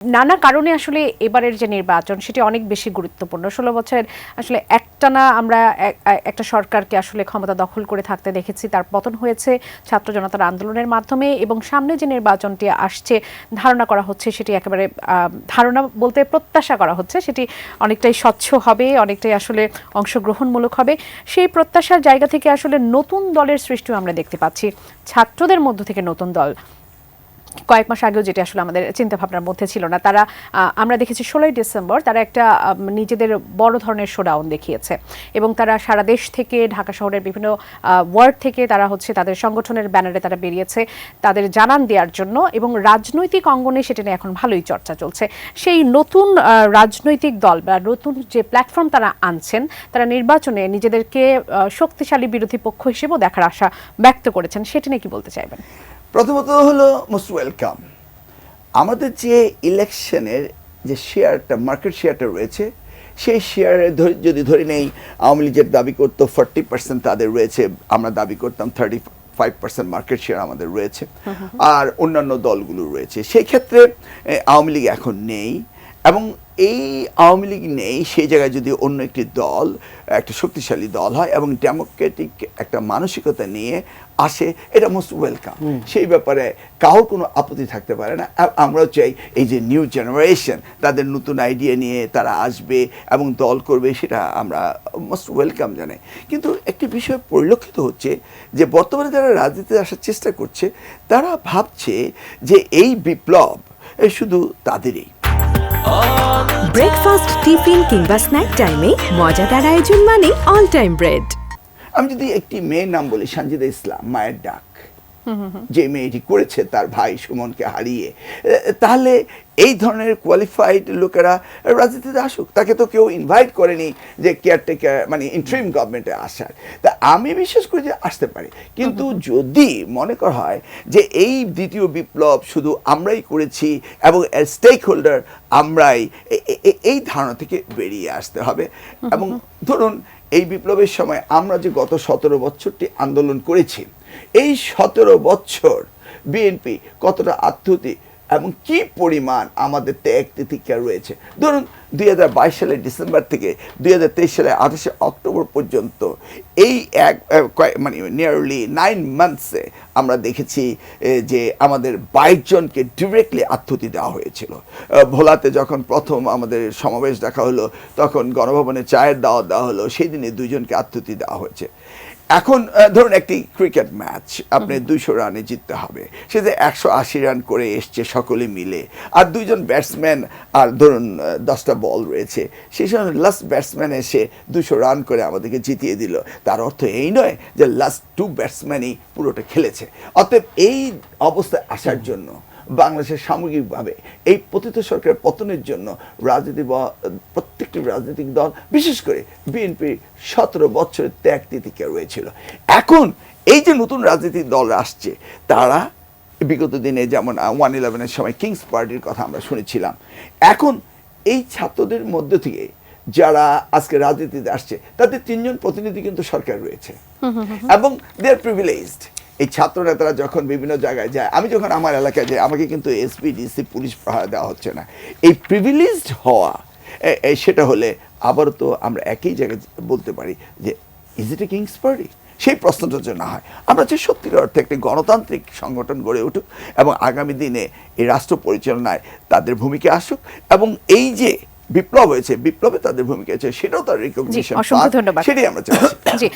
নানা কারণে আসলে এবারের যে নির্বাচন সেটি অনেক বেশি গুরুত্বপূর্ণ। 16 বছর আসলে একটানা আমরা একটা সরকারকে আসলে ক্ষমতা দখল করে থাকতে দেখেছি। তার পতন হয়েছে ছাত্র জনতার আন্দোলনের মাধ্যমে এবং সামনে যে নির্বাচনটি আসছে ধারণা করা হচ্ছে সেটি একেবারে ধারণা বলতে প্রত্যাশা করা হচ্ছে সেটি অনেকটাই স্বচ্ছ হবে, অনেকটাই আসলে অংশগ্রহণমূলক হবে। সেই প্রত্যাশার জায়গা থেকে আসলে নতুন দলের সৃষ্টিও আমরা দেখতে পাচ্ছি। ছাত্রদের মধ্য থেকে নতুন দল কয়েক মাস আগেও যেটি আসলে আমাদের চিন্তাভাবনার মধ্যে ছিল না, তারা আমরা দেখেছি 16ই ডিসেম্বর তারা একটা নিজেদের বড় ধরনের শোডাউন দেখিয়েছে এবং তারা সারা দেশ থেকে ঢাকা শহরের বিভিন্ন ওয়ার্ড থেকে তারা হচ্ছে তাদের সংগঠনের ব্যানারে তারা বেরিয়েছে তাদের জানান দেওয়ার জন্য এবং রাজনৈতিক অঙ্গনে সেটা নিয়ে এখন ভালোই চর্চা চলছে। সেই নতুন রাজনৈতিক দল বা নতুন যে প্ল্যাটফর্ম তারা আনছেন তারা নির্বাচনে নিজেদেরকে শক্তিশালী বিরোধী পক্ষ হিসেবেও দেখার আশা ব্যক্ত করেছেন, সেটা নিয়ে কি বলতে চাইবেন? প্রথমত হলো মোস্ট ওয়েলকাম। আমাদের যে ইলেকশনের যে শেয়ারটা মার্কেট শেয়ারটা রয়েছে সেই শেয়ারে যদি ধরে নেই আওয়ামী লীগের দাবি করতো 40% তাদের রয়েছে, আমরা দাবি করতাম 35% মার্কেট শেয়ার আমাদের রয়েছে আর অন্যান্য দলগুলো রয়েছে। সেই ক্ষেত্রে আওয়ামী লীগ এখন নেই এবং এই আওয়ামী লীগ নেই সেই জায়গায় যদি অন্য একটি দল একটা শক্তিশালী দল হয় এবং ডেমোক্রেটিক একটা মানসিকতা নিয়ে আসে এটা মোস্ট ওয়েলকাম। সেই ব্যাপারে কারোর কোনো আপত্তি থাকতে পারে না। আমরাও চাই এই যে নিউ জেনারেশন তাদের নতুন আইডিয়া নিয়ে তারা আসবে এবং দল করবে, সেটা আমরা মোস্ট ওয়েলকাম জানাই। কিন্তু একটি বিষয় পরিলক্ষিত হচ্ছে যে বর্তমানে যারা রাজনীতিতে আসার চেষ্টা করছে তারা ভাবছে যে এই বিপ্লব শুধু তাদেরই। ব্রেকফাস্ট, টিফিন কিংবা স্ন্যাক টাইমে মজাদার আয়োজন মানে অল টাইম ব্রেড। আমি যদি একটি মেয়ের নাম বলি, সানজিদা ইসলাম, মায়ের ডাক, যে মেয়েটি করেছে তার ভাই সুমনকে হারিয়ে, তাহলে এই ধরনের কোয়ালিফাইড লোকেরা রাজনীতিতে আসুক। তাকে তো কেউ ইনভাইট করেনি যে কেয়ারটেকার মানে ইন্টারিম গভর্নমেন্টে আসার। তা আমি বিশ্বাস করি যে আসতে পারে, কিন্তু যদি মনে করা হয় যে এই দ্বিতীয় বিপ্লব শুধু আমরাই করেছি এবং স্টেক হোল্ডার আমরাই, এই ধারণা থেকে বেরিয়ে আসতে হবে। এবং ধরুন এই বিপ্লবের সময় আমরা যে গত 17 বছরটি আন্দোলন করেছি, এই 17 বছর বিএনপি কতটা আত্মহতি এবং কি পরিমাণ আমাদের ত্যাগ তিতিক্ষা রয়েছে। ধরুন 2022 সালের ডিসেম্বর থেকে 2023 সালের 28 অক্টোবর পর্যন্ত এই মানে নিয়ারলি 9 মান্থসে আমরা দেখেছি যে আমাদের 22 জনকে ডিরেক্টলি আত্মহতি দেওয়া হয়েছিল। ভোলাতে যখন প্রথম আমাদের সমাবেশ দেখা হলো তখন গণভবনে চায়ের দাওয়াত দেওয়া হলো, সেই দিনে 2 জনকে আত্মহতি দেওয়া হয়েছে। এখন ধরুন একটি ক্রিকেট ম্যাচ আপনি 200 রানে জিততে হবে, সে যে 180 রান করে এসছে সকলে মিলে, আর 2 জন ব্যাটসম্যান আর ধরুন 10টা বল রয়েছে, সেই সময় লাস্ট ব্যাটসম্যান এসে 200 রান করে আমাদেরকে জিতিয়ে দিল। তার অর্থ এই নয় যে লাস্ট 2 ব্যাটসম্যানই পুরোটা খেলেছে। অতএব এই অবস্থায় আসার জন্য বাংলাদেশের সামগ্রিকভাবে এই পতিত সরকারের পতনের জন্য রাজনীতি বা প্রত্যেকটি রাজনৈতিক দল, বিশেষ করে বিএনপির 17 বছরের ত্যাগ তিতিক্ষা রয়েছিল। এখন এই যে নতুন রাজনৈতিক দল আসছে তারা বিগত দিনে যেমন 111-এর সময় কিংস পার্টির কথা আমরা শুনেছিলাম, এখন এই ছাত্রদের মধ্য থেকে যারা আজকে রাজনীতিতে আসছে তাদের 3 জন প্রতিনিধি কিন্তু সরকার রয়েছে এবং দে আর প্রিভিলেজড। এই ছাত্র নেতারা যখন বিভিন্ন জায়গায় যায়, আমি যখন আমার এলাকায় যাই আমাকে কিন্তু এসপি ডিসি পুলিশ পাহারা দেওয়া হচ্ছে না। এই প্রিভিলেজড হওয়া সেটা হলে আবারও তো আমরা একই জায়গায় বলতে পারি যে is it a kings party? সেই প্রশ্নটা যে না হয়, আমরা যে সত্যিকার অর্থে একটি গণতান্ত্রিক সংগঠন গড়ে উঠুক এবং আগামী দিনে এই রাষ্ট্র পরিচালনায় তাদের ভূমিকা আসুক এবং এই যে বিপ্লব হয়েছে বিপ্লবে তাদের ভূমিকা আছে সেটাও তার রিকগনিশন, অসংখ্য ধন্যবাদ। সেটাই আমরা চাইছি। জি।